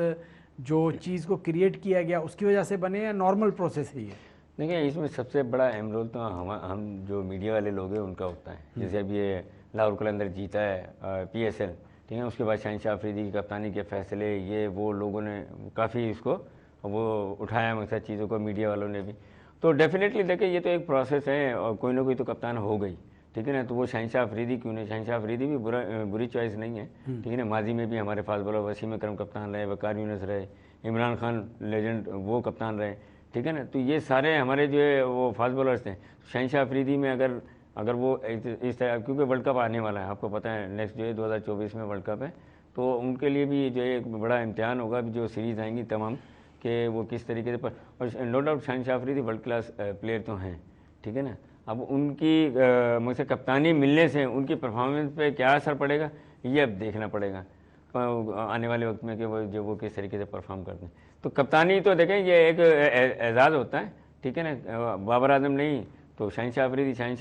जो चीज़ को क्रिएट किया गया उसकी वजह से बने या नॉर्मल प्रोसेस है ये? देखिए इसमें सबसे बड़ा अहम रोल तो हम जो मीडिया वाले लोग हैं उनका होता है। जैसे अब ये लाहौर कलंदर जीता है PSL, ठीक है, उसके बाद शाहीन शाह अफरीदी की कप्तानी के फैसले ये वो लोगों ने काफ़ी इसको वो उठाया मकसद चीज़ों को, मीडिया वालों ने भी। तो डेफिनेटली देखिए ये तो एक प्रोसेस है और कोई ना कोई तो कप्तान हो गई, ठीक है ना। तो वो शाहीन शाह अफरीदी क्यों नहीं, शाहीन शाह अफरीदी भी बुरी चॉइस नहीं है, ठीक है ना। माजी में भी हमारे फास्ट बॉलर वसीम अकरम कप्तान रहे, वकार यूनुस रहे, इमरान खान लेजेंड वो कप्तान रहे, ठीक है ना। तो ये सारे हमारे जो है वो फास्ट बॉलर्स थे। शाहीन शाह अफरीदी में अगर वो इस तरह, क्योंकि वर्ल्ड कप आने वाला है आपको पता है, नेक्स्ट जो है 2024 में वर्ल्ड कप है, तो उनके लिए भी जो है एक बड़ा इम्तिहान होगा जो सीरीज़ आएंगी तमाम कि वो किस तरीके से और no doubt Shaheen Shah Afridi world class player तो हैं, ठीक है ना। अब उनकी मुझसे कप्तानी मिलने से उनकी परफॉर्मेंस पे क्या असर पड़ेगा ये अब देखना पड़ेगा आने वाले वक्त में कि वो किस तरीके से परफॉर्म करते हैं। तो कप्तानी तो देखें ये एक एजाज़ होता है, ठीक है ना। बाबर आजम नहीं तो शाहीन शाह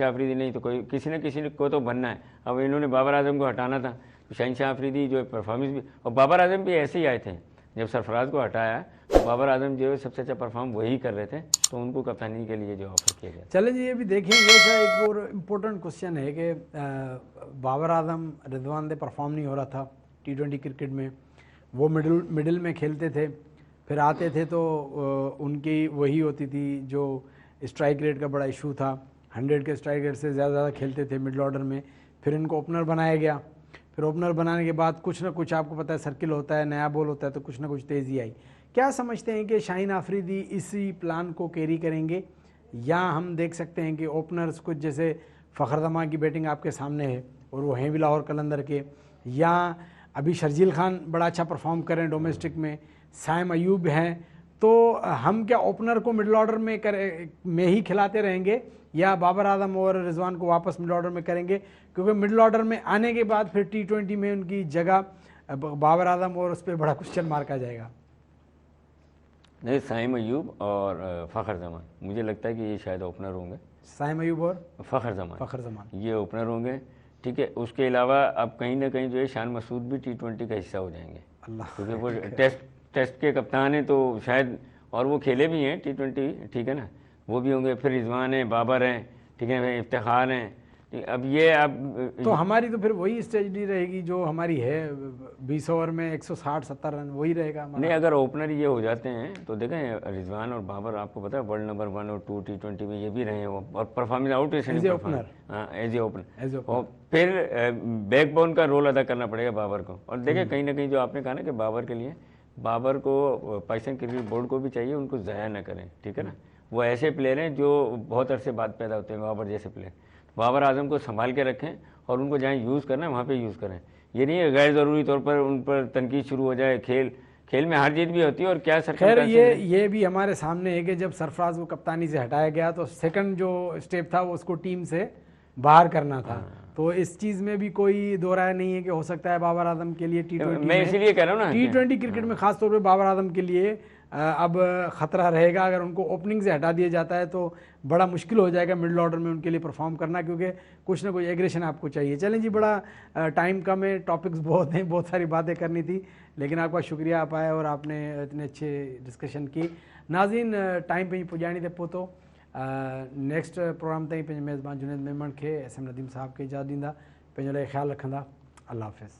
अफरीदी नहीं तो कोई किसी न किसी को तो बनना है। अब इन्होंने बाबर आजम को हटाना था तो शाहीन शाह अफरीदी जो परफॉर्मेंस भी, और बाबर आजम भी ऐसे ही आए थे जब सरफराज को हटाया तो बाबर आजम जो है सबसे अच्छा परफॉर्म वही कर रहे थे, तो उनको कप्तानी के लिए जो ऑफर किया गया। चले जी, ये भी देखें जैसा एक और इम्पोर्टेंट क्वेश्चन है कि बाबर आजम रिजवान दे परफॉर्म नहीं हो रहा था T20 क्रिकेट में। वो मिडिल में खेलते थे, फिर आते थे तो उनकी वही होती थी जो स्ट्राइक रेट का बड़ा इशू था, 100 के स्ट्राइक रेट से ज़्यादा खेलते थे मिडिल ऑर्डर में। फिर इनको ओपनर बनाया गया, फिर ओपनर बनाने के बाद कुछ ना कुछ आपको पता है सर्किल होता है, नया बॉल होता है तो कुछ ना कुछ तेज़ी आई। क्या समझते हैं कि शाहीन आफरीदी इसी प्लान को कैरी करेंगे, या हम देख सकते हैं कि ओपनर्स कुछ जैसे फ़खर जमान की बैटिंग आपके सामने है और वो हैं भी लाहौर कलंदर के, या अभी शर्जील खान बड़ा अच्छा परफॉर्म कर रहे हैं डोमेस्टिक में, साइम अयूब हैं, तो हम क्या ओपनर को मिडिल ऑर्डर में ही खिलाते रहेंगे या बाबर आजम और रिजवान को वापस मिडिल ऑर्डर में करेंगे? क्योंकि मिडिल ऑर्डर में आने के बाद फिर T20 में उनकी जगह बाबर आजम और उस पर बड़ा क्वेश्चन मार्क आ जाएगा। नहीं, साइम अयूब और फ़खर जमान मुझे लगता है कि ये शायद ओपनर होंगे। साइम अयूब और फ़खर जमान ये ओपनर होंगे, ठीक है। उसके अलावा अब कहीं ना कहीं जो है शान मसूद भी T20 का हिस्सा हो जाएंगे, क्योंकि वो टेस्ट के कप्तान हैं, तो शायद, और वो खेले भी हैं T20, ठीक है ना, वो भी होंगे। फिर रिजवान हैं, बाबर हैं, ठीक है, इफ्तिखार हैं। अब ये तो हमारी तो फिर वही स्ट्रेटजी रहेगी जो हमारी है, 20 ओवर में 160-70 रन वही रहेगा हमारा। नहीं, अगर ओपनर ये हो जाते हैं तो देखें रिजवान और बाबर, आपको पता है वर्ल्ड नंबर 1 और 2 T20 में ये भी रहे हैं, वो और performance out as a opener, as a opener. और फिर बैकबोन का रोल अदा करना पड़ेगा बाबर को। और देखें कहीं ना कहीं जो आपने कहा ना कि बाबर के लिए, बाबर को पाकिस्तान क्रिकेट बोर्ड को भी चाहिए उनको ज़ाया न करें, ठीक है ना। वो ऐसे प्लेयर हैं जो बहुत अरसे बाद पैदा होते हैं, बाबर जैसे प्लेयर। बाबर आजम को संभाल के रखें और उनको जहाँ यूज़ करना है वहाँ पे यूज़ करें। ये नहीं है गैर ज़रूरी तौर पर उन पर तनकीद शुरू हो जाए। खेल में हार जीत भी होती है, और क्या खैर ये भी हमारे सामने है कि जब सरफराज को कप्तानी से हटाया गया तो सेकंड जो स्टेप था वो उसको टीम से बाहर करना था। तो इस चीज़ में भी कोई दो राय नहीं है कि हो सकता है बाबर आजम के लिए T20 मैं इसीलिए कह रहा हूँ ना, T20 क्रिकेट में खासतौर पर बाबर आजम के लिए अब ख़तरा रहेगा। अगर उनको ओपनिंग से हटा दिया जाता है तो बड़ा मुश्किल हो जाएगा मिडिल ऑर्डर में उनके लिए परफॉर्म करना, क्योंकि कुछ ना कुछ एग्रेशन आपको चाहिए। चलें जी, बड़ा टाइम कम है, टॉपिक्स बहुत हैं, बहुत सारी बातें करनी थी, लेकिन आपका शुक्रिया आप आए और आपने इतने अच्छे डिस्कशन की। नाज़रीन, टाइम पे पुजानी ते पहुतो नेक्स्ट प्रोग्राम ताईं पंहिंजे मेज़बान जुनेद मेमन खे SM नदीम साहब खे इजाज़त ॾींदा। पंहिंजो ख़्यालु रखंदा। अल्लाह हाफ़िज़।